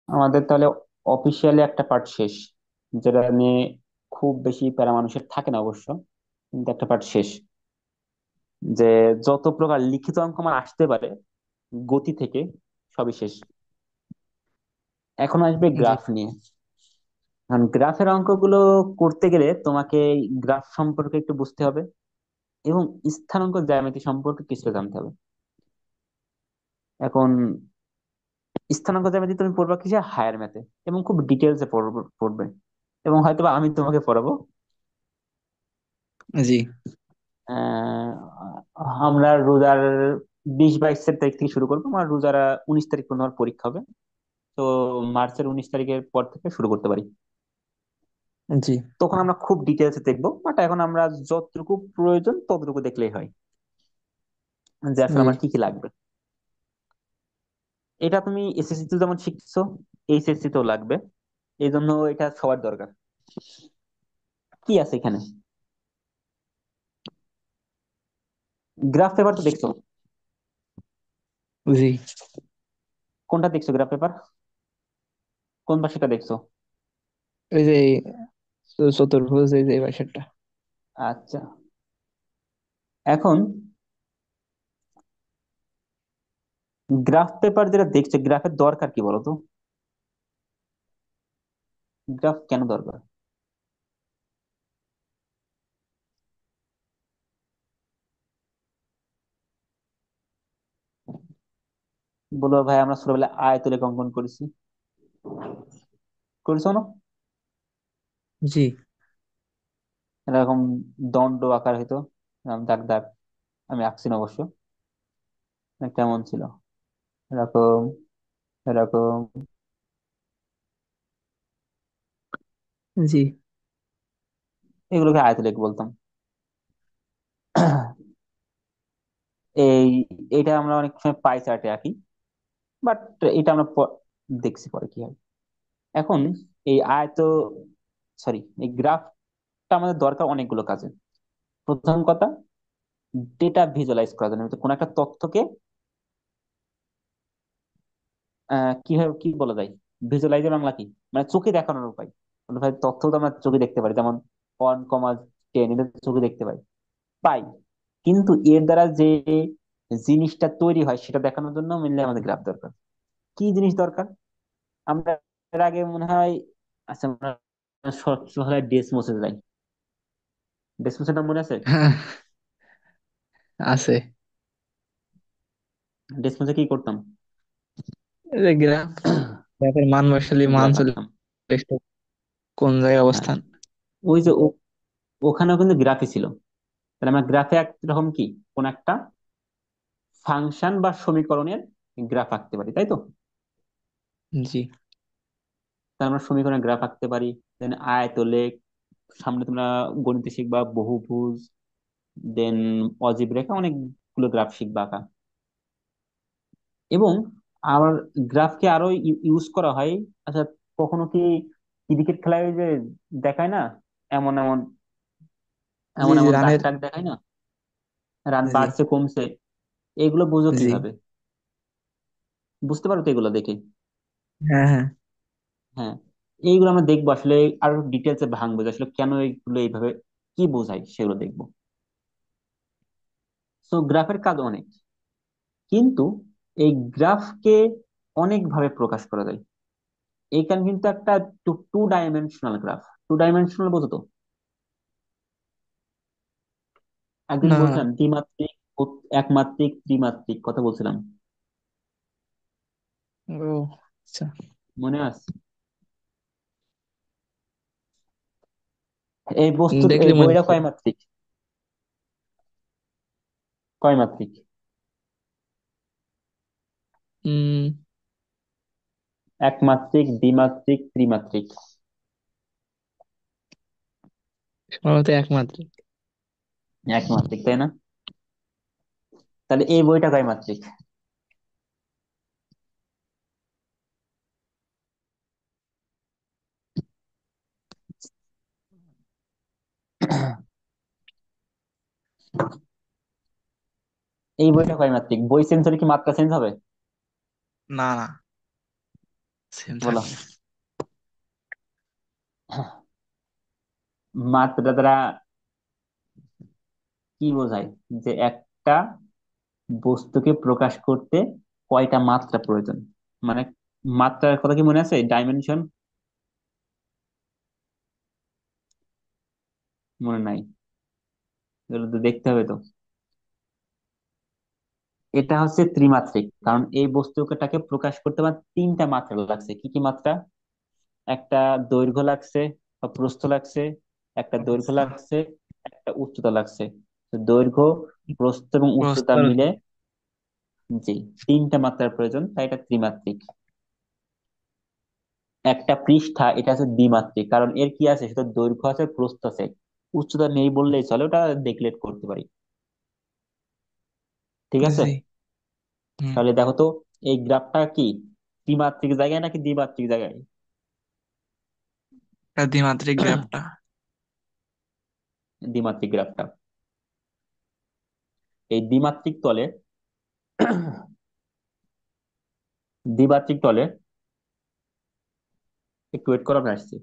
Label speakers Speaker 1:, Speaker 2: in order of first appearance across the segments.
Speaker 1: আমাদের তাহলে অফিসিয়ালি একটা পার্ট শেষ, যেটা নিয়ে খুব বেশি প্যারা মানুষের থাকে না অবশ্য, কিন্তু একটা পার্ট শেষ। যে যত প্রকার লিখিত অঙ্ক আমার আসতে পারে গতি থেকে, সবই শেষ। এখন আসবে
Speaker 2: জি।
Speaker 1: গ্রাফ নিয়ে। কারণ গ্রাফের অঙ্কগুলো করতে গেলে তোমাকে গ্রাফ সম্পর্কে একটু বুঝতে হবে, এবং স্থানাঙ্ক জ্যামিতি সম্পর্কে কিছু জানতে হবে। এখন স্থানাঙ্ক জ্যামিতি তুমি পড়বা কিসে, হায়ার ম্যাথে, এবং খুব ডিটেলসে পড়বে। এবং হয়তোবা আমি তোমাকে পড়াবো।
Speaker 2: জি।
Speaker 1: আহ, আমরা রোজার 20-22 তারিখ থেকে শুরু করবো। আমার রোজার 19 তারিখ পর্যন্ত আমার পরীক্ষা হবে। তো মার্চের 19 তারিখের পর থেকে শুরু করতে পারি।
Speaker 2: জি।
Speaker 1: তখন আমরা খুব ডিটেলসে দেখবো, বাট এখন আমরা যতটুকু প্রয়োজন ততটুকু দেখলেই হয়, যে আসলে
Speaker 2: জি।
Speaker 1: আমার কি কি লাগবে। এটা তুমি এসএসসি তে যেমন শিখছো, এইচএসসি তেও লাগবে। এই জন্য এটা সবার দরকার। কি আছে এখানে? গ্রাফ পেপার তো দেখছো?
Speaker 2: জি।
Speaker 1: কোনটা দেখছো গ্রাফ পেপার? কোন পাশেটা দেখছো?
Speaker 2: ওই যে চতুর্ভুজ, এই যে এই বাসাটা।
Speaker 1: আচ্ছা। এখন গ্রাফ পেপার যেটা দেখছো, গ্রাফের দরকার কি বলো তো? গ্রাফ কেন দরকার? বলো ভাই, আমরা ছোটবেলায় আয়তলেখ অঙ্কন করেছি, করেছো না?
Speaker 2: জি।
Speaker 1: এরকম দণ্ড আকার হইতো, এরকম দাগ দাগ। আমি আঁকছি না অবশ্য। কেমন ছিল? এরকম, এরকম।
Speaker 2: জি।
Speaker 1: এগুলোকে আয়তলেখ বলতাম। এই এটা আমরা অনেক সময় পাই চার্টে আঁকি, বাট এটা আমরা দেখছি পরে কি হয়। এখন এই সরি, এই গ্রাফটা আমাদের দরকার অনেকগুলো কাজে। প্রথম কথা, ডেটা ভিজুয়ালাইজ করার জন্য। তো কোনো একটা তথ্যকে কিভাবে কি বলা যায়, ভিজুয়ালাইজের বাংলা কি, মানে চোখে দেখানোর উপায়। মানে ভাই তথ্য তো আমরা চোখে দেখতে পারি, যেমন 1, 10, এটা তো চোখে দেখতে পাই পাই। কিন্তু এর দ্বারা যে জিনিসটা তৈরি হয় সেটা দেখানোর জন্য মিললে আমাদের গ্রাফ দরকার। কি জিনিস দরকার? আমরা এর আগে মনে হয়, আচ্ছা, আমরা সকালে ড্রেস মুছে যাই, ড্রেস মুছাটা মনে আছে?
Speaker 2: হ্যাঁ, আছে।
Speaker 1: ড্রেস মুছে কি করতাম?
Speaker 2: এই যে গ্রাফ, গ্রাফের মান বসালে মান
Speaker 1: গ্রাফ
Speaker 2: চলে
Speaker 1: আঁকতাম।
Speaker 2: আসতো কোন জায়গায়
Speaker 1: হ্যাঁ,
Speaker 2: অবস্থান।
Speaker 1: ওই যে ওখানেও কিন্তু গ্রাফই ছিল। তাহলে আমরা গ্রাফে একরকম কি, কোন একটা ফাংশন বা সমীকরণের গ্রাফ আঁকতে পারি, তাই তো?
Speaker 2: জি।
Speaker 1: তাহলে আমরা সমীকরণের গ্রাফ আঁকতে পারি। দেন আয়তলেখ, সামনে তোমরা গণিতে শিখবা বহুভুজ, দেন অজীব রেখা, অনেকগুলো গ্রাফ শিখবা আঁকা। এবং আমার গ্রাফকে আরো ইউজ করা হয়। আচ্ছা, কখনো কি ক্রিকেট খেলায় ওই যে দেখায় না, এমন এমন
Speaker 2: জি।
Speaker 1: এমন
Speaker 2: জি,
Speaker 1: এমন দাগ
Speaker 2: রানের।
Speaker 1: টাগ দেখায় না, রান
Speaker 2: জি।
Speaker 1: বাড়ছে কমছে, এগুলো বুঝো
Speaker 2: জি।
Speaker 1: কিভাবে? বুঝতে পারো তো এগুলো দেখে?
Speaker 2: হ্যাঁ, হ্যাঁ।
Speaker 1: হ্যাঁ, এইগুলো আমরা দেখবো আসলে, আরো ডিটেলসে ভাঙবো যে আসলে কেন এইগুলো এইভাবে, কি বোঝায় সেগুলো দেখবো। তো গ্রাফের কাজ অনেক, কিন্তু এই গ্রাফকে অনেক ভাবে প্রকাশ করা যায়। এইখানে কিন্তু একটা two two dimensional graph. Two dimensional বোঝো তো? একদিন
Speaker 2: না, না।
Speaker 1: বলছিলাম দ্বিমাত্রিক, একমাত্রিক, ত্রিমাত্রিক কথা বলছিলাম,
Speaker 2: ও, আচ্ছা।
Speaker 1: মনে আছে? এই বস্তুর এই
Speaker 2: দেখলে মনে
Speaker 1: বইটা
Speaker 2: হচ্ছে।
Speaker 1: কয় মাত্রিক? কয় মাত্রিক?
Speaker 2: উম
Speaker 1: একমাত্রিক, দ্বিমাত্রিক, ত্রিমাত্রিক?
Speaker 2: সম্ভবত একমাত্রিক।
Speaker 1: একমাত্রিক, তাই না? তাহলে এই বইটা কয় মাত্রিক? এই বইটা কয় মাত্রিক? বই চেঞ্জ হলে কি মাত্রা চেঞ্জ হবে?
Speaker 2: না, না। সেম
Speaker 1: বলো।
Speaker 2: থাকবে।
Speaker 1: মাত্রা দ্বারা কি বোঝায়? যে একটা বস্তুকে প্রকাশ করতে কয়টা মাত্রা প্রয়োজন, মানে মাত্রার কথা কি মনে আছে? ডাইমেনশন মনে নাই? এগুলো তো দেখতে হবে তো। এটা হচ্ছে ত্রিমাত্রিক, কারণ এই বস্তুটাকে প্রকাশ করতে আমার তিনটা মাত্রা লাগছে। কি কি মাত্রা? একটা দৈর্ঘ্য লাগছে বা প্রস্থ লাগছে, একটা দৈর্ঘ্য
Speaker 2: আচ্ছা।
Speaker 1: লাগছে, একটা উচ্চতা লাগছে। তো দৈর্ঘ্য, প্রস্থ এবং উচ্চতা
Speaker 2: প্রস্তর।
Speaker 1: মিলে জি তিনটা মাত্রার প্রয়োজন, তাই এটা ত্রিমাত্রিক। একটা পৃষ্ঠা এটা হচ্ছে দ্বিমাত্রিক, কারণ এর কি আছে, শুধু দৈর্ঘ্য আছে, প্রস্থ আছে, উচ্চতা নেই বললেই চলে, ওটা নেগলেক্ট করতে পারি। ঠিক আছে।
Speaker 2: জি। হুম।
Speaker 1: তাহলে দেখো তো, এই গ্রাফটা কি ত্রিমাত্রিক জায়গায় নাকি দ্বিমাত্রিক জায়গায়?
Speaker 2: এটা দ্বিমাত্রিক গ্রাফটা।
Speaker 1: দ্বিমাত্রিক গ্রাফটা। এই দ্বিমাত্রিক তলে দ্বিমাত্রিক তলে একটু ওয়েট করো, আমি আসছি।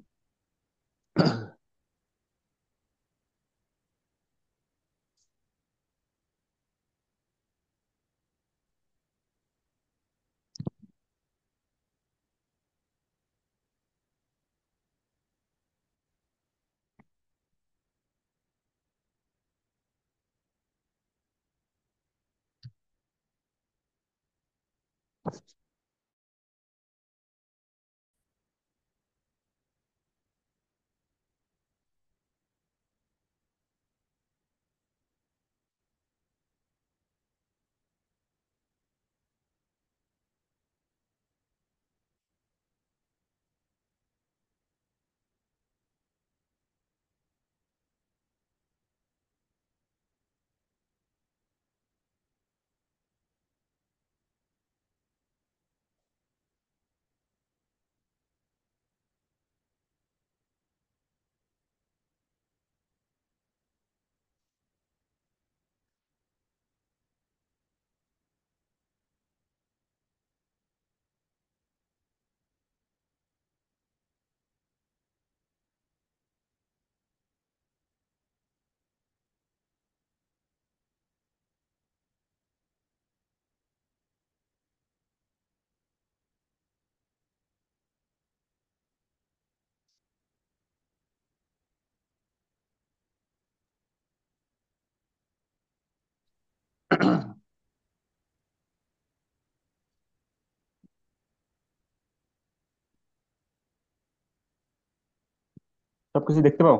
Speaker 1: সবকিছু দেখতে পাও,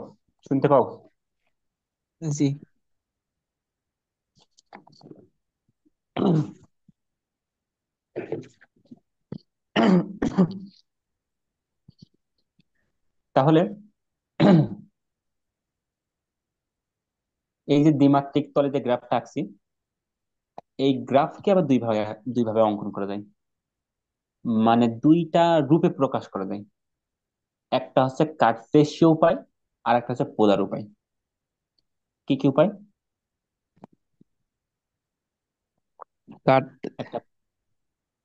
Speaker 1: শুনতে পাও?
Speaker 2: জি।
Speaker 1: তাহলে এই যে দ্বিমাত্রিক তলে যে গ্রাফটা আঁকছি, এই গ্রাফকে আবার দুই ভাবে অঙ্কন করা যায়, মানে দুইটা রূপে প্রকাশ করা যায়। একটা হচ্ছে কার্টেসীয় উপায়, আর একটা হচ্ছে পোলার উপায়। কি কি উপায়?
Speaker 2: কাট।
Speaker 1: একটা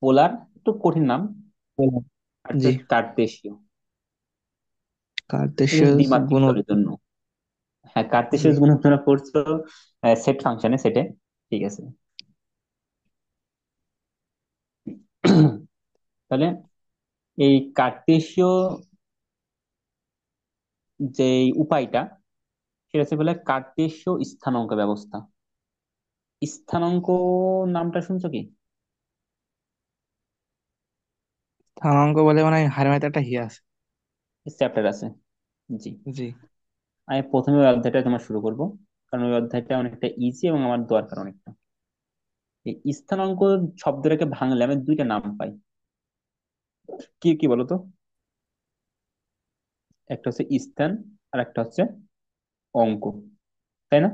Speaker 1: পোলার, একটু কঠিন নাম,
Speaker 2: বললাম।
Speaker 1: আর হচ্ছে
Speaker 2: জি।
Speaker 1: কার্টেসীয়। এই যে
Speaker 2: কার্টেসিয়াস
Speaker 1: দ্বিমাত্রিক
Speaker 2: গুণক।
Speaker 1: তলের জন্য। হ্যাঁ,
Speaker 2: জি।
Speaker 1: কার্টেসীয় গুণ তোমরা পড়ছো সেট ফাংশনে, সেটে। ঠিক আছে। তাহলে এই কার্টেসীয় যে উপায়টা, সেটা হচ্ছে বলে কার্টেসীয় স্থানাঙ্ক ব্যবস্থা। স্থানাঙ্ক নামটা শুনছো কি?
Speaker 2: স্থানাঙ্ক বলে মানে হারের একটা হিয়া আছে।
Speaker 1: চ্যাপ্টার আছে। জি।
Speaker 2: জি।
Speaker 1: আমি প্রথমে ওই অধ্যায়টা তোমার শুরু করব, কারণ ওই অধ্যায়টা অনেকটা ইজি এবং আমার দরকার অনেকটা। এই স্থানাঙ্ক শব্দটাকে ভাঙলে আমি দুইটা নাম পাই। কি কি বলতো? একটা হচ্ছে স্থান, আর একটা হচ্ছে অঙ্ক, তাই না?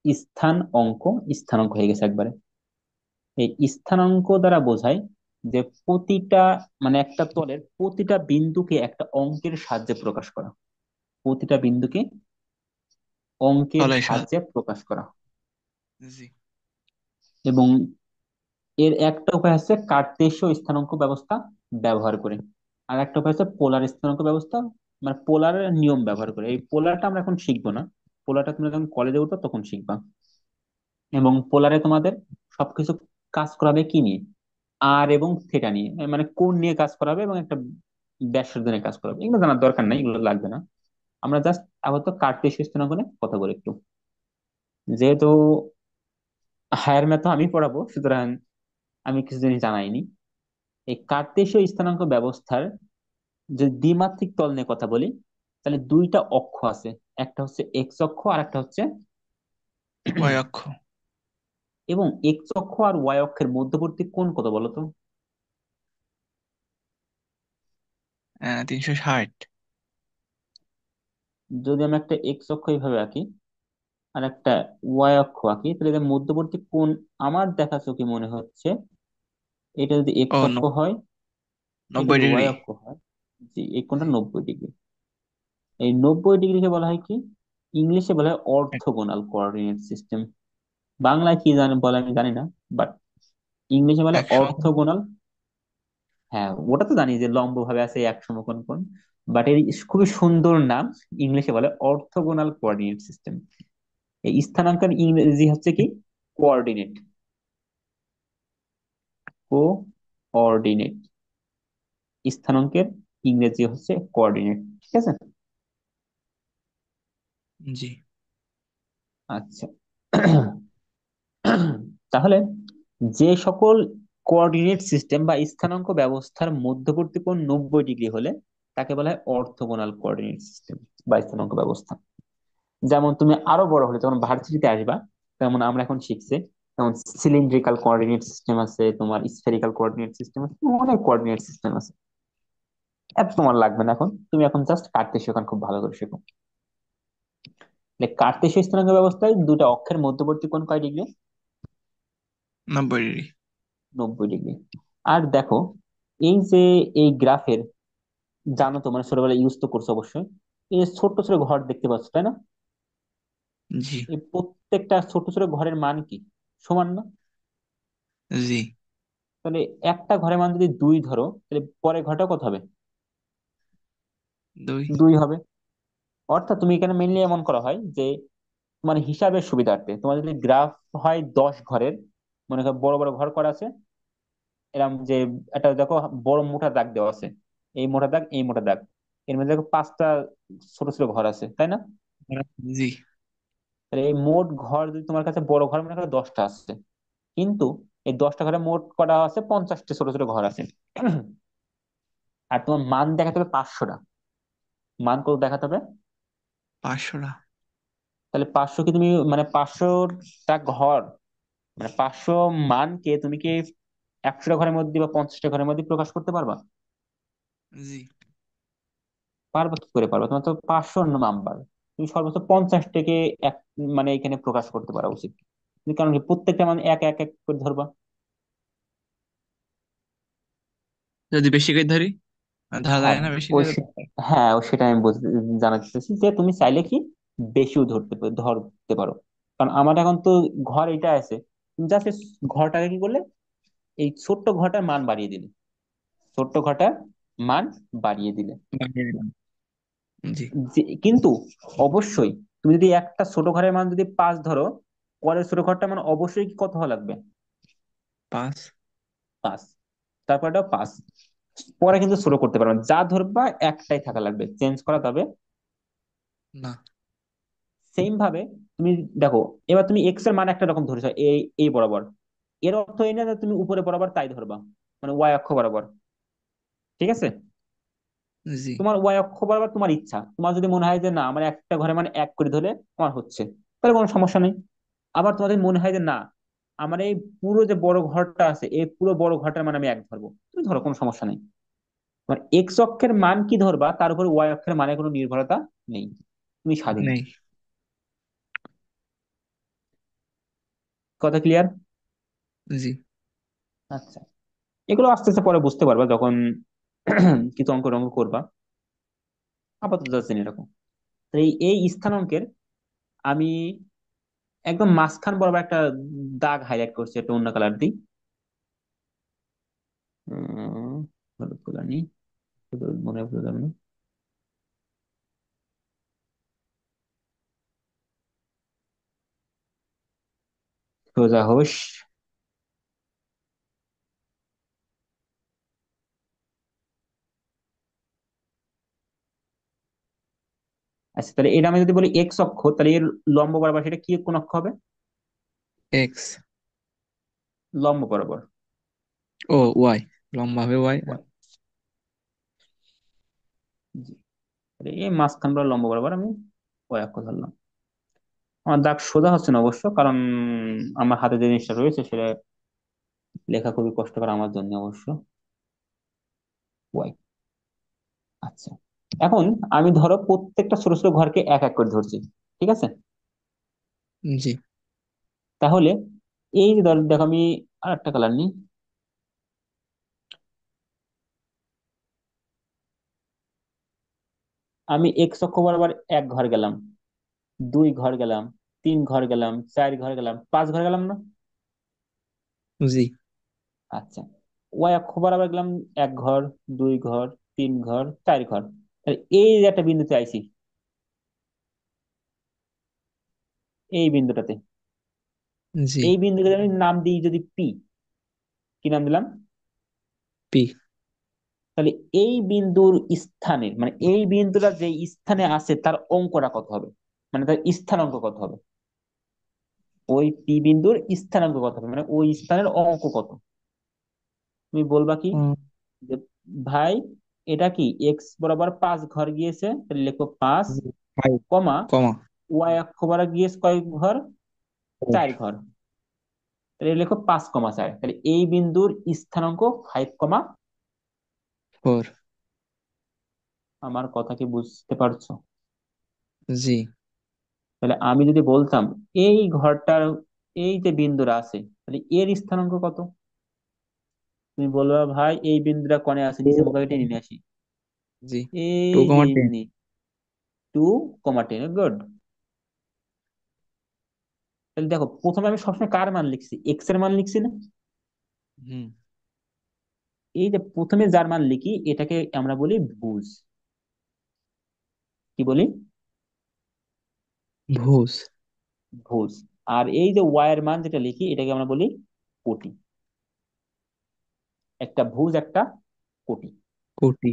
Speaker 1: স্থান অঙ্ক, স্থানাঙ্ক হয়ে গেছে একবারে। এই স্থানাঙ্ক দ্বারা বোঝায় যে প্রতিটা, মানে একটা তলের প্রতিটা বিন্দুকে একটা অঙ্কের সাহায্যে প্রকাশ করা। প্রতিটা বিন্দুকে অঙ্কের
Speaker 2: চলে
Speaker 1: সাহায্যে প্রকাশ করা।
Speaker 2: জি।
Speaker 1: এবং এর একটা উপায় হচ্ছে কার্তেশীয় স্থানাঙ্ক ব্যবস্থা ব্যবহার করে, আর একটা উপায় হচ্ছে পোলার স্থানাঙ্ক ব্যবস্থা, মানে পোলার নিয়ম ব্যবহার করে। এই পোলারটা আমরা এখন শিখবো না, পোলারটা তুমি যখন কলেজে উঠো তখন শিখবা। এবং পোলারে তোমাদের সবকিছু কাজ করাবে কি নিয়ে, আর এবং থিটা নিয়ে, মানে কোণ নিয়ে কাজ করাবে এবং একটা ব্যাসার্ধ নিয়ে কাজ করাবে। এগুলো জানার দরকার নাই, এগুলো লাগবে না। আমরা জাস্ট আপাতত কার্টেসীয় স্থানাঙ্ক নিয়ে কথা বলি একটু। যেহেতু হায়ার ম্যাথ আমি পড়াবো, সুতরাং আমি কিছু জিনিস জানাইনি। এই কার্তেশীয় স্থানাঙ্ক ব্যবস্থার যদি দ্বিমাত্রিক তল নিয়ে কথা বলি, তাহলে দুইটা অক্ষ আছে, একটা হচ্ছে এক্স অক্ষ আর একটা হচ্ছে
Speaker 2: ওয়াই অক্ষ।
Speaker 1: এবং এক্স অক্ষ আর ওয়াই অক্ষের মধ্যবর্তী কোণ কত বলো তো?
Speaker 2: 360।
Speaker 1: যদি আমি একটা এক্স অক্ষ এইভাবে আঁকি আর একটা ওয়াই অক্ষ আঁকি, তাহলে এদের মধ্যবর্তী কোণ আমার দেখা চোখে মনে হচ্ছে, এটা যদি
Speaker 2: ও
Speaker 1: এক্স অক্ষ হয়, এটা
Speaker 2: নব্বই
Speaker 1: যদি ওয়াই
Speaker 2: ডিগ্রি
Speaker 1: অক্ষ হয়, জি এই কোণটা
Speaker 2: জি।
Speaker 1: 90 ডিগ্রি। এই 90 ডিগ্রিকে বলা হয় কি? ইংলিশে বলা হয় অর্থোগোনাল কোঅর্ডিনেট সিস্টেম। বাংলায় কি জানি বলে আমি জানি না, বাট ইংলিশে বলে
Speaker 2: একশো।
Speaker 1: অর্থোগোনাল। হ্যাঁ, ওটা তো জানি যে লম্ব ভাবে আছে এক সমকোণ কোণ, বাট এর খুবই সুন্দর নাম, ইংলিশে বলে অর্থোগোনাল কোঅর্ডিনেট সিস্টেম। এই স্থানাঙ্কের ইংরেজি হচ্ছে কি? কোঅর্ডিনেট। কোঅর্ডিনেট, স্থানাঙ্কের ইংরেজি হচ্ছে কোঅর্ডিনেট। ঠিক আছে।
Speaker 2: জি।
Speaker 1: আচ্ছা। তাহলে যে সকল কোঅর্ডিনেট সিস্টেম বা স্থানাঙ্ক ব্যবস্থার মধ্যবর্তী কোণ 90 ডিগ্রি হলে তাকে বলা হয় অর্থোগোনাল কোঅর্ডিনেট সিস্টেম বা স্থানাঙ্ক ব্যবস্থা। যেমন তুমি আরো বড় হলে যখন ভার্সিটিতে আসবা, তেমন আমরা এখন শিখছি, যেমন সিলিন্ড্রিক্যাল কোঅর্ডিনেট সিস্টেম আছে, তোমার স্ফেরিক্যাল কোঅর্ডিনেট সিস্টেম আছে, অনেক কোঅর্ডিনেট সিস্টেম আছে। এত তোমার লাগবে না এখন, তুমি এখন জাস্ট কার্তেশীয় এখন খুব ভালো করে শেখো। কার্তেশীয় স্থানাঙ্ক ব্যবস্থায় দুটো অক্ষের মধ্যবর্তী কোণ কয় ডিগ্রি?
Speaker 2: 90 ডিগ্রি।
Speaker 1: 90 ডিগ্রি। আর দেখো, এই যে এই গ্রাফের, জানো তো মানে ছোটবেলায় ইউজ তো করছো অবশ্যই, এই যে ছোট্ট ছোট ঘর দেখতে পাচ্ছ তাই না?
Speaker 2: জি।
Speaker 1: এই প্রত্যেকটা ছোট ছোট ঘরের মান কি সমান না?
Speaker 2: জি।
Speaker 1: তাহলে একটা ঘরের মান যদি 2 ধরো, তাহলে পরের ঘরটা কত হবে?
Speaker 2: দুই।
Speaker 1: 2 হবে। অর্থাৎ তুমি এখানে মেনলি এমন করা হয় যে তোমার হিসাবের সুবিধার্থে তোমার যদি গ্রাফ হয় 10 ঘরের, মনে করো বড় বড় ঘর করা আছে, এরকম যে একটা দেখো বড় মোটা দাগ দেওয়া আছে, এই মোটা দাগ এই মোটা দাগ, এর মধ্যে দেখো 5টা ছোট ছোট ঘর আছে তাই না?
Speaker 2: জি।
Speaker 1: তাহলে এই মোট ঘর যদি তোমার কাছে বড় ঘর মনে করো 10টা আছে, কিন্তু এই 10টা ঘরে মোট করা আছে 50টা ছোট ছোট ঘর আছে। আর তোমার মান দেখাতে হবে 500টা। মান কত দেখাতে হবে?
Speaker 2: 500টা।
Speaker 1: তাহলে 500 কি তুমি মানে 500টা ঘর, মানে 500 মানকে তুমি কি 100টা ঘরের মধ্যে বা 50টা ঘরের মধ্যে প্রকাশ করতে পারবা?
Speaker 2: জি।
Speaker 1: পারবা কি করে পারবা? তোমার তো 500 নাম্বার, তুমি সর্বোচ্চ 50টাকে এক মানে এখানে প্রকাশ করতে পারা উচিত। তুমি কারণ কি প্রত্যেকটা মান এক এক এক করে ধরবা?
Speaker 2: যদি বেশি করে ধরি, ধরা
Speaker 1: হ্যাঁ
Speaker 2: যায় না বেশি
Speaker 1: ওই
Speaker 2: করে।
Speaker 1: হ্যাঁ সেটা আমি জানাতে চাচ্ছি যে তুমি চাইলে কি বেশিও ধরতে পারো। কারণ আমার এখন তো ঘর এটা আছে, তুমি জাস্ট ঘরটাকে কি করলে, এই ছোট্ট ঘরটার মান বাড়িয়ে দিলে, ছোট্ট ঘরটার মান বাড়িয়ে দিলে।
Speaker 2: বানিয়ে দিলাম। জি।
Speaker 1: কিন্তু অবশ্যই তুমি যদি একটা ছোট ঘরের মান যদি 5 ধরো, পরের ছোট ঘরটার মান অবশ্যই কি কত হওয়া লাগবে?
Speaker 2: 5।
Speaker 1: 5। তারপরটাও 5। পরে কিন্তু ছোট করতে পারবে না। যা ধরবা একটাই থাকা লাগবে, চেঞ্জ করা যাবে
Speaker 2: না।
Speaker 1: সেম ভাবে। তুমি দেখো, এবার তুমি এক্স এর মান একটা রকম ধরেছো এই এই বরাবর, এর অর্থ এই না যে তুমি উপরে বরাবর তাই ধরবা, মানে ওয়াই অক্ষ বরাবর। ঠিক আছে।
Speaker 2: জি।
Speaker 1: তোমার ওয়াই অক্ষ বরাবর তোমার ইচ্ছা, তোমার যদি মনে হয় যে না আমার একটা ঘরে মানে এক করে ধরে আমার হচ্ছে, তাহলে কোনো সমস্যা নেই। আবার তোমাদের মনে হয় যে না আমার এই পুরো যে বড় ঘরটা আছে এই পুরো বড় ঘরটার মানে আমি এক ধরবো, তুমি ধরো, কোনো সমস্যা নেই। তোমার এক্স অক্ষের মান কি ধরবা তার উপর ওয়াই অক্ষের মানে কোনো নির্ভরতা নেই, তুমি স্বাধীন।
Speaker 2: নেই।
Speaker 1: কথা ক্লিয়ার?
Speaker 2: জি।
Speaker 1: আচ্ছা, এগুলো আস্তে আস্তে পরে বুঝতে পারবা যখন কিছু অঙ্ক টঙ্ক করবা। আপাতত জাস্ট জেনে রাখো। তো এই স্থানাঙ্কের আমি একদম মাঝখান বরাবর একটা দাগ হাইলাইট করছি, একটা অন্য কালার দিই। উম, ফুলানি, মনে পড়লো না। সোজা হোস। আচ্ছা, তাহলে এটা আমি যদি বলি এক্স অক্ষ, তাহলে এর লম্ব বরাবর সেটা কি কোন অক্ষ হবে?
Speaker 2: এক্স।
Speaker 1: লম্ব বরাবর।
Speaker 2: ও ওয়াই, লম্বা হবে ওয়াই।
Speaker 1: Y, জি। তাহলে এই মাঝখান বরাবর লম্ব বরাবর আমি ওই অক্ষ ধরলাম। আমার দাগ সোজা হচ্ছে না অবশ্য, কারণ আমার হাতে যে জিনিসটা রয়েছে সেটা লেখা খুবই কষ্টকর আমার জন্য অবশ্য। ওয়াই। আচ্ছা, এখন আমি ধরো প্রত্যেকটা ছোট ছোট ঘরকে এক এক করে ধরছি, ঠিক আছে?
Speaker 2: জি
Speaker 1: তাহলে এই যে ধর, দেখো আমি আর একটা কালার নিই। আমি এক্স অক্ষ বরাবর এক ঘর গেলাম, দুই ঘর গেলাম, তিন ঘর গেলাম, চার ঘর গেলাম, পাঁচ ঘর গেলাম না?
Speaker 2: জি
Speaker 1: আচ্ছা, ওয়াই অক্ষ বরাবর গেলাম এক ঘর, দুই ঘর, তিন ঘর, চার ঘর। তাহলে এই যে একটা বিন্দুতে আইছি, এই বিন্দুটাতে,
Speaker 2: জি।
Speaker 1: এই বিন্দুকে আমি নাম দিই যদি পি। কি নাম দিলাম?
Speaker 2: পি।
Speaker 1: তাহলে এই বিন্দুর স্থানে, মানে এই বিন্দুটা যে স্থানে আছে তার অঙ্কটা কত হবে? মানে তার স্থানাঙ্ক কত হবে? ওই পি বিন্দুর স্থানাঙ্ক কত হবে, মানে ওই স্থানের অঙ্ক কত? তুমি বলবা কি যে ভাই, এটা কি এক্স বরাবর পাঁচ ঘর গিয়েছে, তাহলে লেখো পাঁচ,
Speaker 2: ফাইভ
Speaker 1: কমা
Speaker 2: কমা
Speaker 1: ওয়াই অক্ষ বরাবর গিয়েছে কয় ঘর?
Speaker 2: ফোর।
Speaker 1: চার ঘর। তাহলে লেখো পাঁচ কমা চার, তাহলে এই বিন্দুর স্থানাঙ্ক ফাইভ কমা।
Speaker 2: ফোর।
Speaker 1: আমার কথা কি বুঝতে পারছো?
Speaker 2: জি
Speaker 1: তাহলে আমি যদি বলতাম এই ঘরটার, এই যে বিন্দুরা আছে, তাহলে এর স্থানাঙ্ক কত? তুমি বলবা ভাই এই বিন্দুটা কোণে আছে,
Speaker 2: টু।
Speaker 1: নিচে মুখে টেনে নিয়ে আসি।
Speaker 2: জি টু
Speaker 1: এই যে
Speaker 2: কমা টেন।
Speaker 1: এমনি, টু কমা টেন, গুড। তাহলে দেখো, প্রথমে আমি সবসময় কার মান লিখছি? এক্স এর মান লিখছি না?
Speaker 2: হুম।
Speaker 1: এই যে প্রথমে যার মান লিখি এটাকে আমরা বলি ভুজ। কি বলি?
Speaker 2: ভুজ।
Speaker 1: ভুজ। আর এই যে ওয়াই এর মান যেটা লিখি এটাকে আমরা বলি কোটি। একটা ভুজ, একটা কোটি।
Speaker 2: কোটি।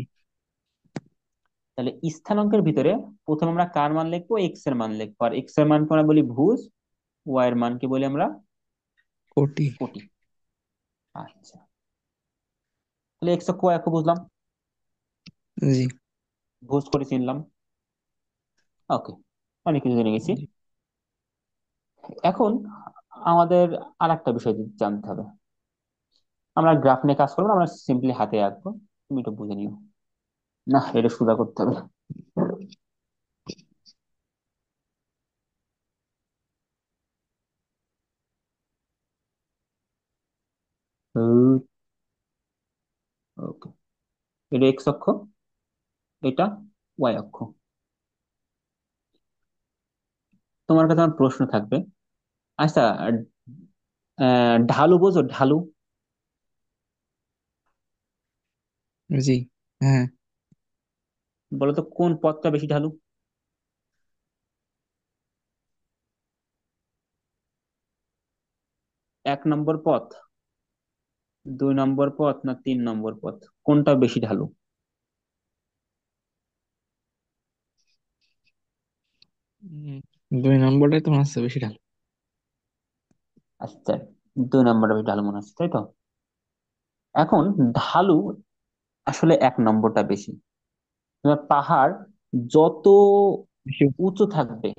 Speaker 1: তাহলে স্থানাঙ্কের ভিতরে প্রথমে আমরা কার মান লিখবো? এক্স এর মান লিখবো, আর এক্স এর মানকে আমরা বলি ভুজ, ওয়াই এর মানকে বলি আমরা
Speaker 2: কোটি।
Speaker 1: কোটি। আচ্ছা, তাহলে এক্স অক্ষ ওয়াই অক্ষ বুঝলাম,
Speaker 2: জি
Speaker 1: ভুজ করে চিনলাম। ওকে, অনেক কিছু জেনে গেছি।
Speaker 2: জি
Speaker 1: এখন আমাদের আর একটা বিষয় জানতে হবে। আমরা গ্রাফ নিয়ে কাজ করবো না, আমরা সিম্পলি হাতে আঁকবো। তুমি একটু বুঝে নিও। না, এটা সোজা করতে হবে। ওকে, এটা এক্স অক্ষ, এটা ওয়াই অক্ষ। তোমার কাছে আমার প্রশ্ন থাকবে। আচ্ছা, ঢালু বোঝো? ঢালু,
Speaker 2: জি। হ্যাঁ।
Speaker 1: বলো তো কোন পথটা বেশি ঢালু? এক নম্বর পথ, দুই নম্বর পথ, না তিন নম্বর পথ? কোনটা বেশি ঢালু?
Speaker 2: উম, দুই নম্বরটাই তোমার হচ্ছে বেশি ঢাল।
Speaker 1: আচ্ছা, দুই নম্বরটা বেশি ঢালু মনে হচ্ছে, তাই তো? এখন ঢালু আসলে এক নম্বরটা বেশি। তোমার পাহাড় যত
Speaker 2: বেশি।
Speaker 1: উঁচু থাকবে,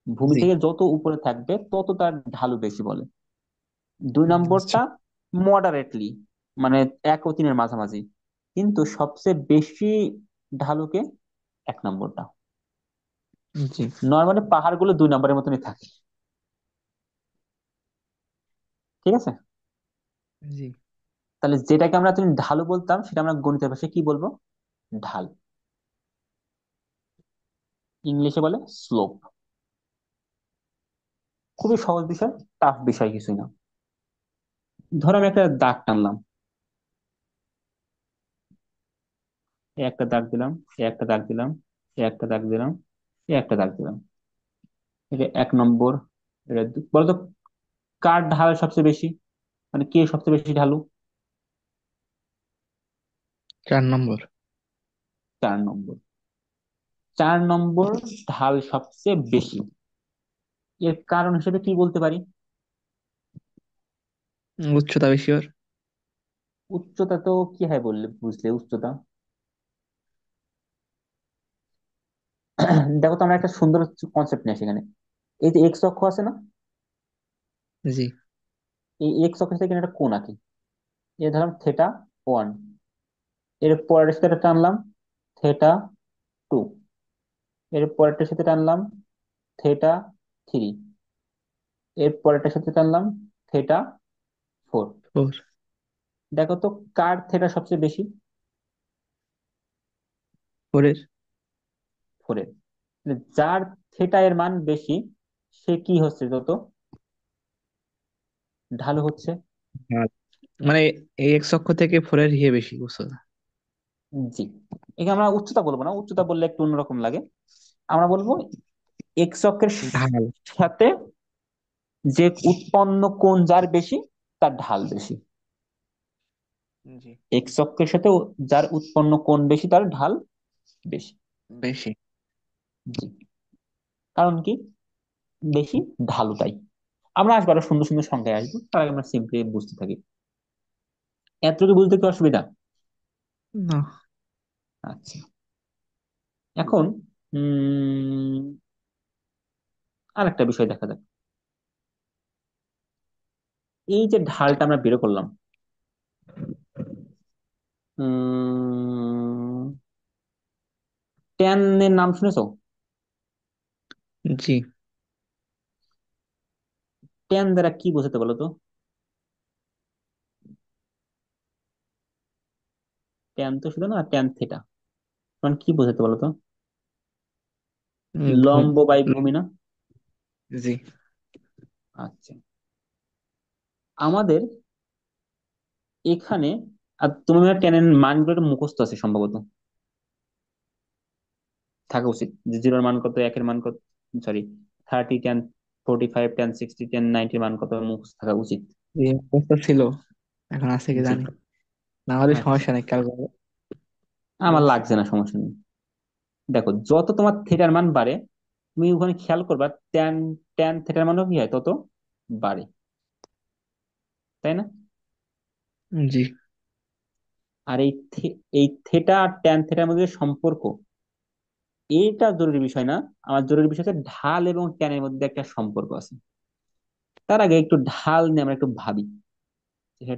Speaker 1: ভূমি
Speaker 2: জি।
Speaker 1: থেকে যত উপরে থাকবে তত তার ঢালু বেশি বলে। দুই
Speaker 2: আচ্ছা।
Speaker 1: নম্বরটা মডারেটলি, মানে এক ও তিনের মাঝামাঝি। কিন্তু সবচেয়ে বেশি ঢালুকে এক নম্বরটা।
Speaker 2: জি
Speaker 1: নর্মালি পাহাড়গুলো দুই নম্বরের মতনই থাকে, ঠিক আছে?
Speaker 2: জি
Speaker 1: তাহলে যেটাকে আমরা তুমি ঢালু বলতাম সেটা আমরা গণিতের ভাষায় কি বলবো? ঢাল। ইংলিশে বলে স্লোপ। খুবই সহজ বিষয়, টাফ বিষয় কিছুই না। ধরো আমি একটা দাগ টানলাম, এই একটা দাগ দিলাম, এই একটা দাগ দিলাম, এই একটা দাগ দিলাম, এই একটা দাগ দিলাম। এটা 1 নম্বর। এটা বলতো কার ঢাল সবচেয়ে বেশি, মানে কে সবচেয়ে বেশি ঢালু?
Speaker 2: 4 নম্বর।
Speaker 1: 4 নম্বর। 4 নম্বর ঢাল সবচেয়ে বেশি, এর কারণ হিসেবে কি বলতে পারি?
Speaker 2: উচ্চতা বেশি ওর।
Speaker 1: উচ্চতা তো কি হয় বললে বুঝলে উচ্চতা? দেখো তো আমরা একটা সুন্দর কনসেপ্ট নিয়ে আসি এখানে। এই যে এক্স অক্ষ আছে না,
Speaker 2: জি।
Speaker 1: এই এক্স অক্ষের সাথে এখানে একটা কোণ আঁকি। এ ধরলাম θ1, এর পরের সাথে টানলাম θ2, এর পরেরটার সাথে টানলাম θ3, এর পরেরটার সাথে টানলাম θ4।
Speaker 2: 4।
Speaker 1: দেখো তো কার থেটা সবচেয়ে বেশি?
Speaker 2: 4-এর।
Speaker 1: 4-এর। মানে যার থেটা এর মান বেশি, সে কি হচ্ছে যত ঢালু হচ্ছে।
Speaker 2: আর মানে এই এক্স অক্ষ থেকে 4-এর বেশি উচ্চতা।
Speaker 1: জি। এখানে আমরা উচ্চতা বলবো না, উচ্চতা বললে একটু অন্যরকম লাগে। আমরা বলবো এক্স অক্ষের
Speaker 2: ঢাল।
Speaker 1: সাথে যে উৎপন্ন কোণ যার বেশি, তার ঢাল বেশি।
Speaker 2: জি।
Speaker 1: এক্স অক্ষের সাথে যার উৎপন্ন কোণ বেশি, তার ঢাল বেশি।
Speaker 2: বেশি।
Speaker 1: জি। কারণ কি? বেশি ঢালু তাই। আমরা আসবো আরো সুন্দর সুন্দর সংখ্যায় আসবো, তার আগে আমরা সিম্পলি বুঝতে থাকি। এতটুকু বুঝতে কি অসুবিধা?
Speaker 2: না।
Speaker 1: আচ্ছা। এখন উম আরেকটা বিষয় দেখা যাক। এই যে ঢালটা আমরা বের করলাম, উম ট্যান এর নাম শুনেছো?
Speaker 2: জি।
Speaker 1: ট্যান দ্বারা কি বোঝাতে বলো তো? ট্যান তো শুধু না, ট্যান থেটা মানে কি বোঝাতে বলো তো?
Speaker 2: ঘুম।
Speaker 1: লম্ব বাই ভূমি না?
Speaker 2: জি।
Speaker 1: আচ্ছা। আমাদের এখানে, আর তুমি ট্যানের মানগুলো একটু মুখস্থ আছে সম্ভবত, থাকা উচিত যে জিরোর মান কত, একের মান কত, সরি 30, ট্যান 45, ট্যান 60, ট্যান 90 মান কত মুখস্থ থাকা উচিত।
Speaker 2: এই অবস্থা ছিল, এখন আছে কি
Speaker 1: জি।
Speaker 2: জানি না, আমাদের
Speaker 1: আচ্ছা,
Speaker 2: সমস্যা নেই কাল করবো।
Speaker 1: আমার লাগছে না, সমস্যা নেই। দেখো যত তোমার থেটার মান বাড়ে, তুমি ওখানে খেয়াল করবা ট্যান ট্যান থেটার মানও কি হয় তত বাড়ে, তাই না?
Speaker 2: জি।
Speaker 1: আর এই থেটা আর ট্যান থেটার মধ্যে যে সম্পর্ক, এটা জরুরি বিষয় না। আমার জরুরি বিষয় হচ্ছে ঢাল এবং ট্যানের মধ্যে একটা সম্পর্ক আছে। তার আগে একটু ঢাল নিয়ে আমরা একটু ভাবি, যে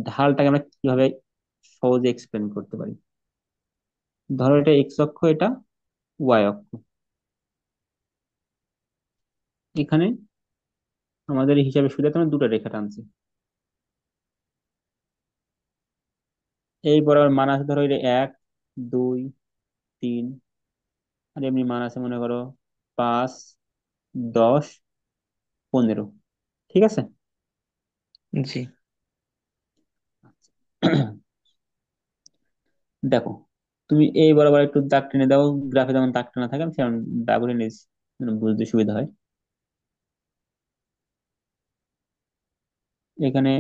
Speaker 1: ঢালটাকে আমরা কিভাবে সহজে এক্সপ্লেন করতে পারি। ধরো এটা এক্স অক্ষ, এটা ওয়াই অক্ষ। এখানে আমাদের হিসাবে সুবিধাতে আমরা দুটো রেখা টানছি। এই বরাবর মান আছে ধরো এটা 1, 2, 3, আর এমনি মান আছে মনে করো 5, 10, 15। ঠিক আছে।
Speaker 2: জি।
Speaker 1: দেখো তুমি এই বরাবর একটু দাগ টেনে দাও, গ্রাফে যেমন দাগ টানা থাকে আমি সেমন দাগ টেনে নিয়েছি, যেন বুঝতে সুবিধা হয়। এখানে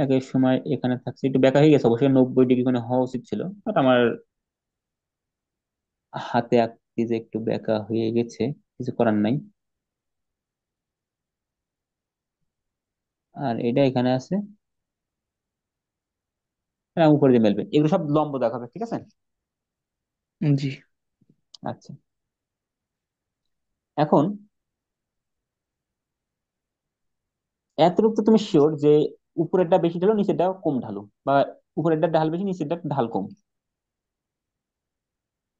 Speaker 1: একের সময় এখানে থাকছে, একটু বেঁকা হয়ে গেছে অবশ্যই, 90 ডিগ্রি কোণে হওয়া উচিত ছিল, বাট আমার হাতে আঁকতে যে একটু বেঁকা হয়ে গেছে, কিছু করার নাই। আর এটা এখানে আছে, হ্যাঁ উপরে দিয়ে মেলবে, এগুলো সব লম্ব দেখাবে, ঠিক আছে।
Speaker 2: জি।
Speaker 1: আচ্ছা। এখন এতটুকু তো তুমি শিওর যে উপরেরটা বেশি ঢালো, নিচেরটা কম ঢালো, বা উপরেরটা ঢাল বেশি, নিচেরটা ঢাল কম।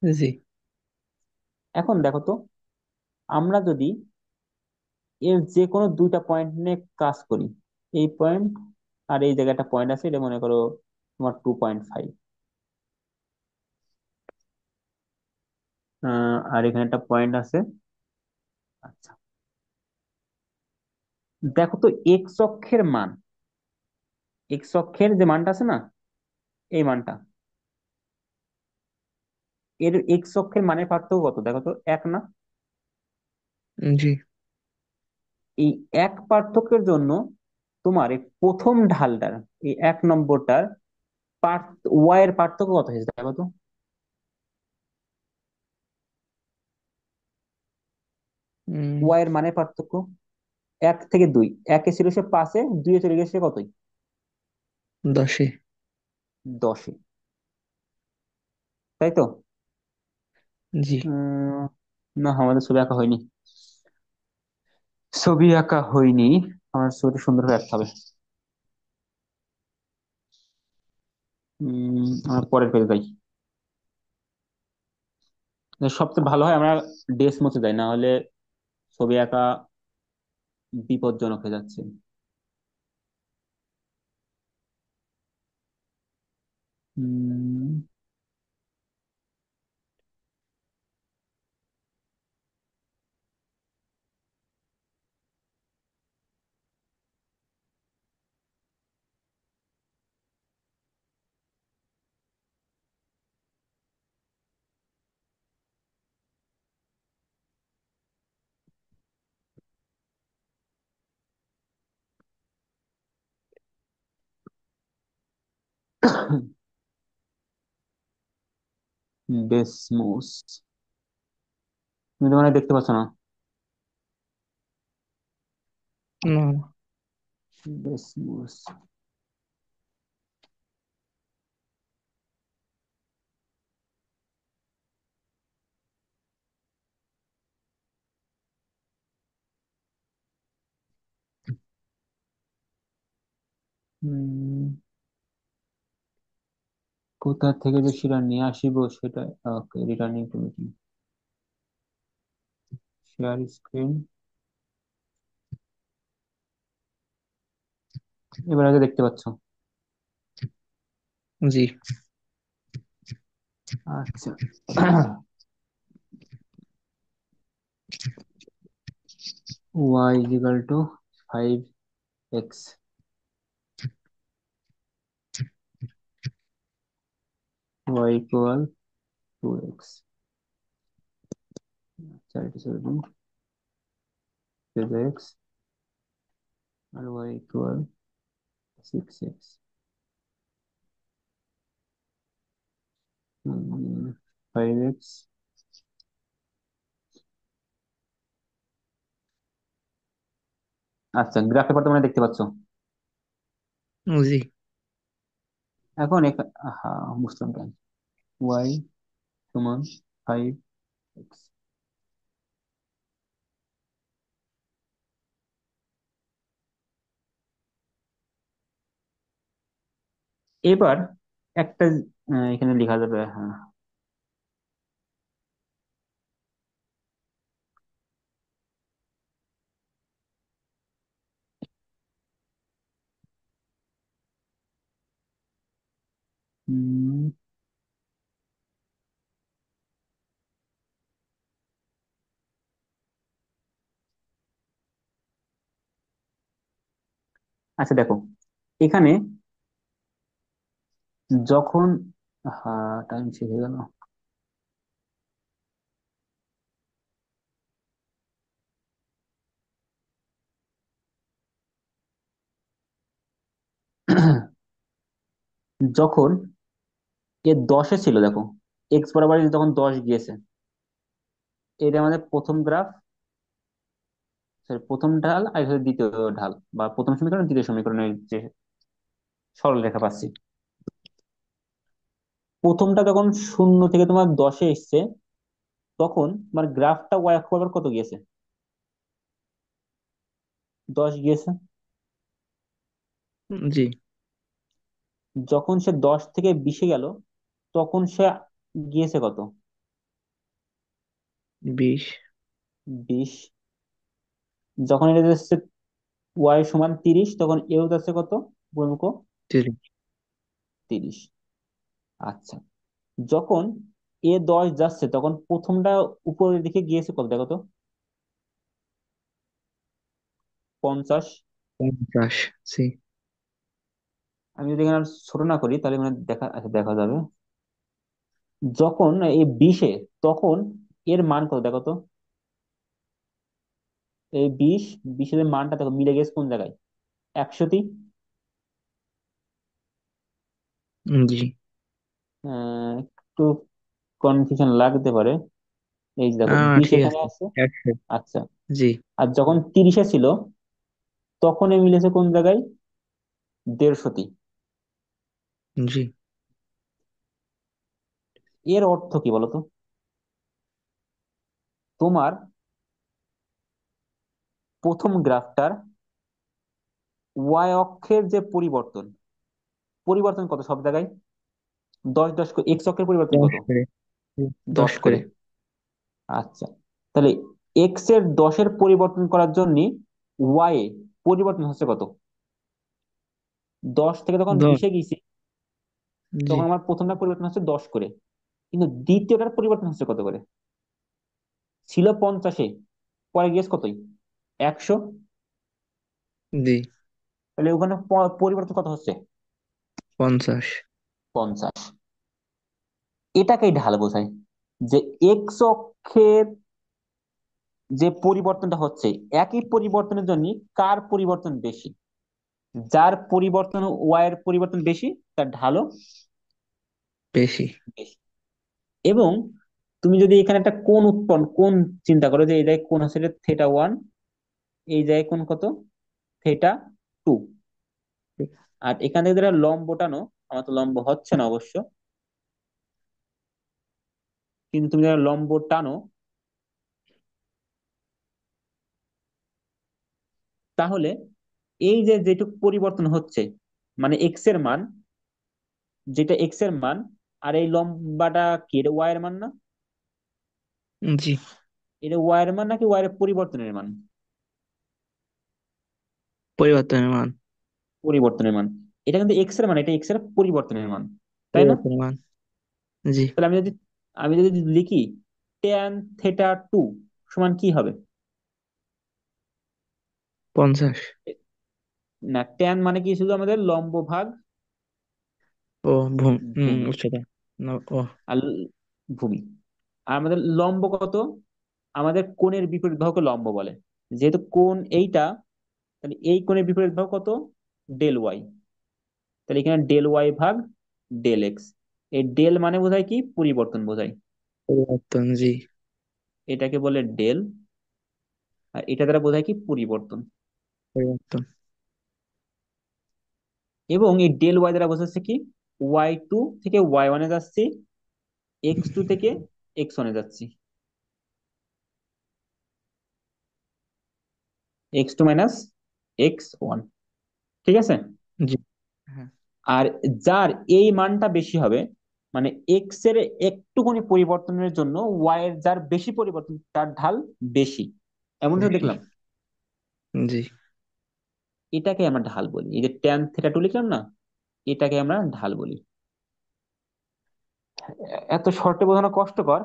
Speaker 2: জি।
Speaker 1: এখন দেখো তো, আমরা যদি এর যে কোনো দুইটা পয়েন্ট নিয়ে কাজ করি, এই পয়েন্ট আর এই জায়গায় একটা পয়েন্ট আছে, এটা মনে করো তোমার 2.5, আর এখানে একটা পয়েন্ট আছে। আচ্ছা, দেখো তো এক্স অক্ষের মান, এক্স অক্ষের যে মানটা আছে না, এই মানটা এর এক্স অক্ষের মানের পার্থক্য কত দেখো তো, এক না?
Speaker 2: জি।
Speaker 1: এই এক পার্থক্যের জন্য তোমার এই প্রথম ঢালটার, এই এক নম্বরটার ওয়াই এর পার্থক্য কত হয়েছে দেখো তো।
Speaker 2: উম
Speaker 1: ওয়াই এর মানের পার্থক্য, এক থেকে দুই। একে ছিল সে পাঁচে, দুইয়ে চলে গেছে কতই,
Speaker 2: 10-এ।
Speaker 1: দশে। তাই তো?
Speaker 2: জি।
Speaker 1: উম, না, আমাদের ছবি আঁকা হয়নি। ছবি আঁকা হয়নি। আমার ছবিটা সুন্দর করে আঁকতে হবে। আমরা পরের পেজে যাই। সবচেয়ে ভালো হয় আমরা ডেস মুছে যাই, না হলে ছবি আঁকা বিপজ্জনক হয়ে যাচ্ছে। ডেসমোস, তুমি তো মানে দেখতে পাচ্ছ না।
Speaker 2: না, না।
Speaker 1: ডেসমোস। উম, কোথা থেকে যে সেটা নিয়ে আসিব সেটা। Okay, returning to meeting, share screen. এবার আগে দেখতে পাচ্ছ?
Speaker 2: জি।
Speaker 1: আচ্ছা। Y is equal to 5x, Y equal 2x। আচ্ছা, এটা ছেড়ে দিন, এক্স আর ওয়াই ইকুয়াল 6x। 5x। আচ্ছা, গ্রাফে বর্তমানে দেখতে পাচ্ছ?
Speaker 2: জি।
Speaker 1: এখন হ্যাঁ, বুঝলাম কেন। ওয়াই সমান 5x। এবার একটা এখানে লেখা যাবে, হ্যাঁ। উম, আচ্ছা দেখো, এখানে যখন, হ্যাঁ, টাইম শেষ হয়ে গেল। যখন এ দশে ছিল দেখো, এক্স বরাবর যখন 10 গিয়েছে, এটা আমাদের প্রথম গ্রাফ, প্রথম ঢাল, আর এটা হচ্ছে দ্বিতীয় ঢাল, বা প্রথম সমীকরণ দ্বিতীয় সমীকরণের যে সরলরেখা পাচ্ছি। প্রথমটা যখন শূন্য থেকে তোমার 10-এ এসছে, তখন তোমার গ্রাফটা ওয়াই অক্ষ বরাবর কত গিয়েছে? 10 গিয়েছে।
Speaker 2: জি।
Speaker 1: যখন সে 10 থেকে 20-এ গেল, তখন সে গিয়েছে কত?
Speaker 2: 20।
Speaker 1: 20। যখন এটা যাচ্ছে ওয়াই সমান 30, তখন এও যাচ্ছে কত বলবো?
Speaker 2: 30।
Speaker 1: 30। আচ্ছা, যখন এ 10 যাচ্ছে, তখন প্রথমটা উপরের দিকে গিয়েছে কত দেখো তো? 50।
Speaker 2: 50। জি।
Speaker 1: আমি যদি এখানে আর ছোট না করি তাহলে মানে দেখা, আচ্ছা দেখা যাবে। যখন এই 20-এ, তখন এর মান কত দেখো তো। এই 20-এর মানটা দেখো মিলে গেছে কোন জায়গায়, 100-তে।
Speaker 2: জি।
Speaker 1: একটু কনফিউশন লাগতে পারে। এই যে দেখো 20
Speaker 2: ঠিক
Speaker 1: এখানে
Speaker 2: আছে।
Speaker 1: আছে।
Speaker 2: একশো।
Speaker 1: আচ্ছা।
Speaker 2: জি।
Speaker 1: আর যখন 30-এ ছিল, তখন এ মিলেছে কোন জায়গায়, 150-তে।
Speaker 2: জি।
Speaker 1: এর অর্থ কি বলতো? তোমার প্রথম গ্রাফটার ওয়াই অক্ষের যে পরিবর্তন, পরিবর্তন কত সব জায়গায়, 10 10 করে। এক্স অক্ষের পরিবর্তন
Speaker 2: দশ
Speaker 1: কত,
Speaker 2: করে।
Speaker 1: 10
Speaker 2: দশ
Speaker 1: করে।
Speaker 2: করে।
Speaker 1: আচ্ছা, তাহলে এক্স এর 10-এর পরিবর্তন করার জন্য ওয়াই এ পরিবর্তন হচ্ছে কত? 10 থেকে তখন
Speaker 2: দশ।
Speaker 1: 20-এ গেছি,
Speaker 2: জি।
Speaker 1: তখন আমার প্রথমটা পরিবর্তন হচ্ছে 10 করে। কিন্তু দ্বিতীয়টার পরিবর্তন হচ্ছে কত করে? ছিল 50-এ, পরে গিয়েছে কতই, 100।
Speaker 2: জি।
Speaker 1: তাহলে ওখানে পরিবর্তন কত হচ্ছে,
Speaker 2: 50।
Speaker 1: 50। এটাকেই ঢাল বোঝায়, যে এক্স অক্ষের যে পরিবর্তনটা হচ্ছে, একই পরিবর্তনের জন্য কার পরিবর্তন বেশি, যার পরিবর্তন ওয়াই এর পরিবর্তন বেশি, তার ঢালও
Speaker 2: বেশি।
Speaker 1: বেশি। এবং তুমি যদি এখানে একটা কোণ চিন্তা করো, যে এই জায়গায় কোণ হচ্ছে θ1, এই জায়গায় কোণ কত, θ2। আর এখান থেকে যারা লম্ব টানো, আমার তো লম্ব হচ্ছে না অবশ্য, কিন্তু তুমি যারা লম্ব টানো, তাহলে এই যে যেটুকু পরিবর্তন হচ্ছে, মানে এক্স এর মান, যেটা এক্স এর মান, আর এই লম্বাটা কি, এটা ওয়াই এর মান না?
Speaker 2: জি।
Speaker 1: এটা ওয়াই এর মান নাকি ওয়াই এর পরিবর্তনের মান?
Speaker 2: পরিবর্তনের মান।
Speaker 1: পরিবর্তনের মান। এটা কিন্তু এক্স এর মান, এটা এক্স এর পরিবর্তনের মান, তাই না?
Speaker 2: পরিবর্তনের মান। জি।
Speaker 1: তাহলে আমি যদি লিখি tan θ2 সমান কি হবে?
Speaker 2: 50।
Speaker 1: না, ট্যান মানে কি, শুধু আমাদের লম্ব ভাগ
Speaker 2: ও ভূম
Speaker 1: ভূমি,
Speaker 2: উচ্চতা। না, ও।
Speaker 1: আর ভূমি। আর আমাদের লম্ব কত, আমাদের কোণের বিপরীত বাহুকে লম্ব বলে। যেহেতু কোণ এইটা, তাহলে এই কোণের বিপরীত বাহু কত, ডেল ওয়াই। তাহলে এখানে ডেল ওয়াই ভাগ ডেল এক্স। এই ডেল মানে বোঝায় কি, পরিবর্তন বোঝায়।
Speaker 2: পরিবর্তন। জি।
Speaker 1: এটাকে বলে ডেল, আর এটা দ্বারা বোঝায় কি, পরিবর্তন।
Speaker 2: পরিবর্তন।
Speaker 1: এবং এই ডেল ওয়াই দ্বারা বোঝাচ্ছে কি, ওয়াই 2 থেকে ওয়াই 1-এ যাচ্ছি, x2 থেকে x1-এ যাচ্ছি, x2 মাইনাস x1। ঠিক আছে?
Speaker 2: জি। হ্যাঁ।
Speaker 1: আর যার এই মানটা বেশি হবে, মানে এক্স এর একটুখানি পরিবর্তনের জন্য ওয়াই এর যার বেশি পরিবর্তন, তার ঢাল বেশি, এমন তো
Speaker 2: বেশি।
Speaker 1: দেখলাম।
Speaker 2: জি।
Speaker 1: এটাকে আমরা ঢাল বলি। এই যে tan θ2 লিখলাম না, এটাকে আমরা ঢাল বলি। এত শর্টে বোঝানো কষ্টকর।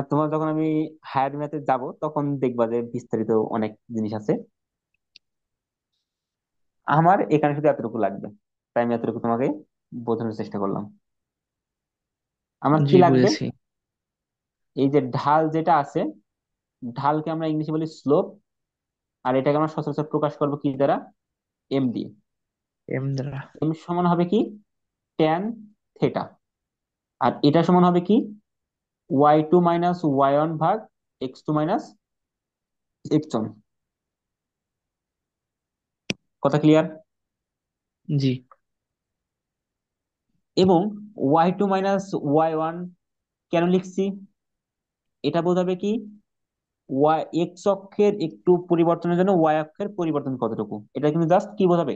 Speaker 1: তোমার যখন আমি হায়ার ম্যাথে যাব, তখন দেখবা যে বিস্তারিত অনেক জিনিস আছে। আমার এখানে শুধু এতটুকু লাগবে, তাই আমি এতটুকু তোমাকে বোঝানোর চেষ্টা করলাম। আমার
Speaker 2: জি
Speaker 1: কি লাগবে,
Speaker 2: বুঝেছি।
Speaker 1: এই যে ঢাল যেটা আছে, ঢালকে আমরা ইংলিশে বলি স্লোপ। আর এটাকে আমরা সচরাচর প্রকাশ করবো কি দ্বারা, এম দিয়ে।
Speaker 2: এম দ্বারা।
Speaker 1: এম সমান হবে কি, tan θ। আর এটা সমান হবে কি, ওয়াই 2 মাইনাস ওয়াই 1 ভাগ x2 মাইনাস x1। কথা ক্লিয়ার?
Speaker 2: জি।
Speaker 1: এবং ওয়াই 2 মাইনাস ওয়াই 1 কেন লিখছি, এটা বোঝাবে কি, ওয়াই এক্স অক্ষের একটু পরিবর্তনের জন্য ওয়াই অক্ষের পরিবর্তন কতটুকু, এটা কিন্তু জাস্ট কি বোঝাবে,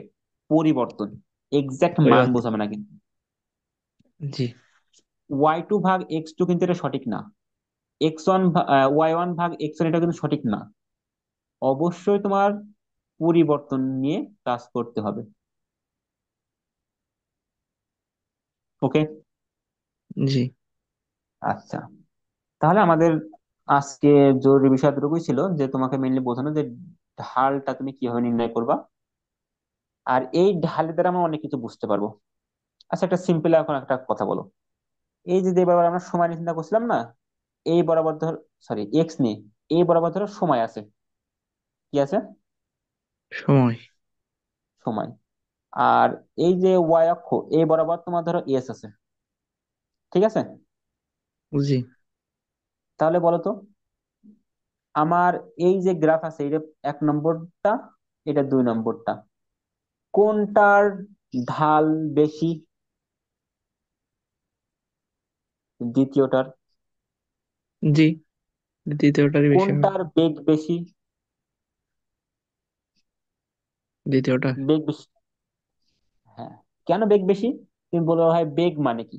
Speaker 1: পরিবর্তন। এক্সাক্ট মান
Speaker 2: পরিবর্তন।
Speaker 1: বোঝাবে না কিন্তু।
Speaker 2: জি।
Speaker 1: ওয়াই 2 ভাগ x2 কিন্তু এটা সঠিক না। ওয়াই 1 ভাগ x1 এটা কিন্তু সঠিক না। অবশ্যই তোমার পরিবর্তন নিয়ে কাজ করতে হবে। ওকে?
Speaker 2: জি।
Speaker 1: আচ্ছা, তাহলে আমাদের আজকে জরুরি বিষয় এতটুকুই ছিল, যে তোমাকে মেইনলি বোঝানো যে ঢালটা তুমি কিভাবে নির্ণয় করবা। আর এই ঢালের দ্বারা আমরা অনেক কিছু বুঝতে পারবো। আচ্ছা, একটা সিম্পল এখন একটা কথা বলো, এই যে বরাবর আমরা সময় নিয়ে চিন্তা করছিলাম না, এই বরাবর ধর, সরি এক্স নিয়ে, এই বরাবর ধরো সময় আছে, কি আছে?
Speaker 2: সময়।
Speaker 1: সময়। আর এই যে ওয়াই অক্ষ, এই বরাবর তোমার ধরো এস আছে, ঠিক আছে?
Speaker 2: জি।
Speaker 1: তাহলে বলো তো, আমার এই যে গ্রাফ আছে, এটা 1 নম্বরটা, এটা 2 নম্বরটা, কোনটার ঢাল বেশি? দ্বিতীয়টার।
Speaker 2: জি, দ্বিতীয়টারই বেশি হবে।
Speaker 1: কোনটার বেগ বেশি?
Speaker 2: দ্বিতীয়টা।
Speaker 1: বেগ বেশি। হ্যাঁ। কেন বেগ বেশি? তুমি বলবো ভাই বেগ মানে কি?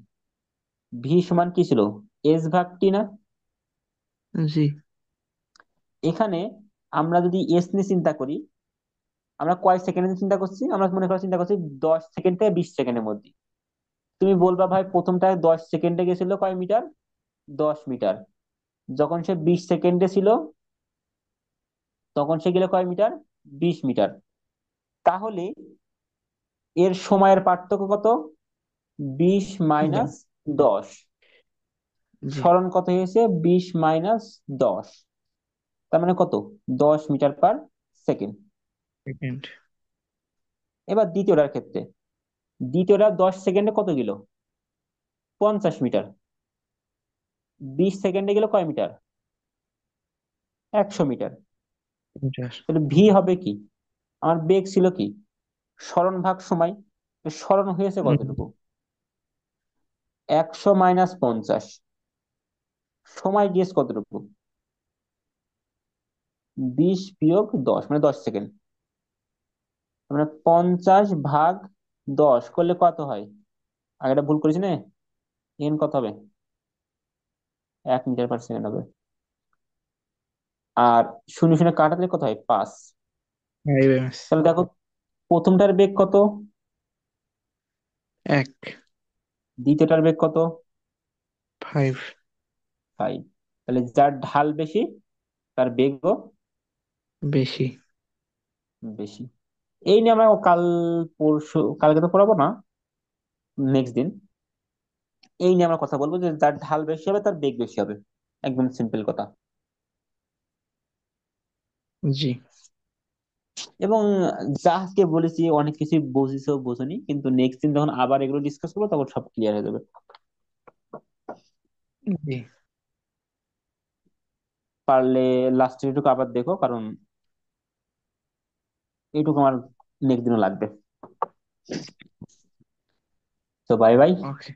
Speaker 1: ভি সমান কি ছিল? এস ভাগ টি না?
Speaker 2: জি।
Speaker 1: এখানে আমরা যদি এস নিয়ে চিন্তা করি, আমরা কয় সেকেন্ডে চিন্তা করছি? আমরা মনে করো চিন্তা করছি 10 সেকেন্ড থেকে 20 সেকেন্ডের মধ্যে। তুমি বলবা ভাই প্রথমটায় 10 সেকেন্ডে গেছিল কয় মিটার? 10 মিটার। যখন সে 20 সেকেন্ডে ছিল, তখন সে গেলে কয় মিটার? 20 মিটার। তাহলে এর সময়ের পার্থক্য কত? 20 -
Speaker 2: দ-
Speaker 1: 10।
Speaker 2: জি।
Speaker 1: সরণ কত হয়েছে? 20 - 10। তার মানে কত? 10 মিটার পার সেকেন্ড।
Speaker 2: সেকেন্ড।
Speaker 1: এবার দ্বিতীয়টার ক্ষেত্রে, দ্বিতীয়টা 10 সেকেন্ডে কত গেল? 50 মিটার। 20 সেকেন্ডে গেল কয় মিটার? 100 মিটার।
Speaker 2: মিটার।
Speaker 1: তাহলে ভি হবে কি? আমার বেগ ছিল কি? সরণ ভাগ সময়। তো সরণ হয়েছে কতটুকু? 100 - 50। সময় গিয়েছে কতটুকু? 20 - 10 মানে 10 সেকেন্ড। মানে 50/10 করলে কত হয়? আগেটা ভুল করেছি না? এন কত হবে? 1 মিটার পার সেকেন্ড হবে। আর শূন্য শূন্য কাটালে কত হয়? 5।
Speaker 2: আইবিএমএস।
Speaker 1: তাহলে দেখো, প্রথমটার বেগ কত?
Speaker 2: এক।
Speaker 1: দ্বিতীয়টার বেগ কত?
Speaker 2: 5।
Speaker 1: 5। তাহলে যার ঢাল বেশি, তার বেগও
Speaker 2: বেশি।
Speaker 1: বেশি। এই নিয়ে আমরা কাল, পরশু, কালকে তো পড়াবো না, নেক্সট দিন এই নিয়ে আমরা কথা বলবো যে যার ঢাল বেশি হবে তার বেগ বেশি হবে। একদম সিম্পল কথা।
Speaker 2: জি।
Speaker 1: এবং যা আজকে বলেছি অনেক কিছু বুঝিছো বোঝনি, কিন্তু নেক্সট দিন যখন আবার এগুলো ডিসকাস করবো তখন সব ক্লিয়ার হয়ে যাবে।
Speaker 2: জি।
Speaker 1: পারলে লাস্টের এটুকু আবার দেখো, কারণ এইটুকু আমার নেক্সট দিনও লাগবে। তো বাই বাই।
Speaker 2: ওকে।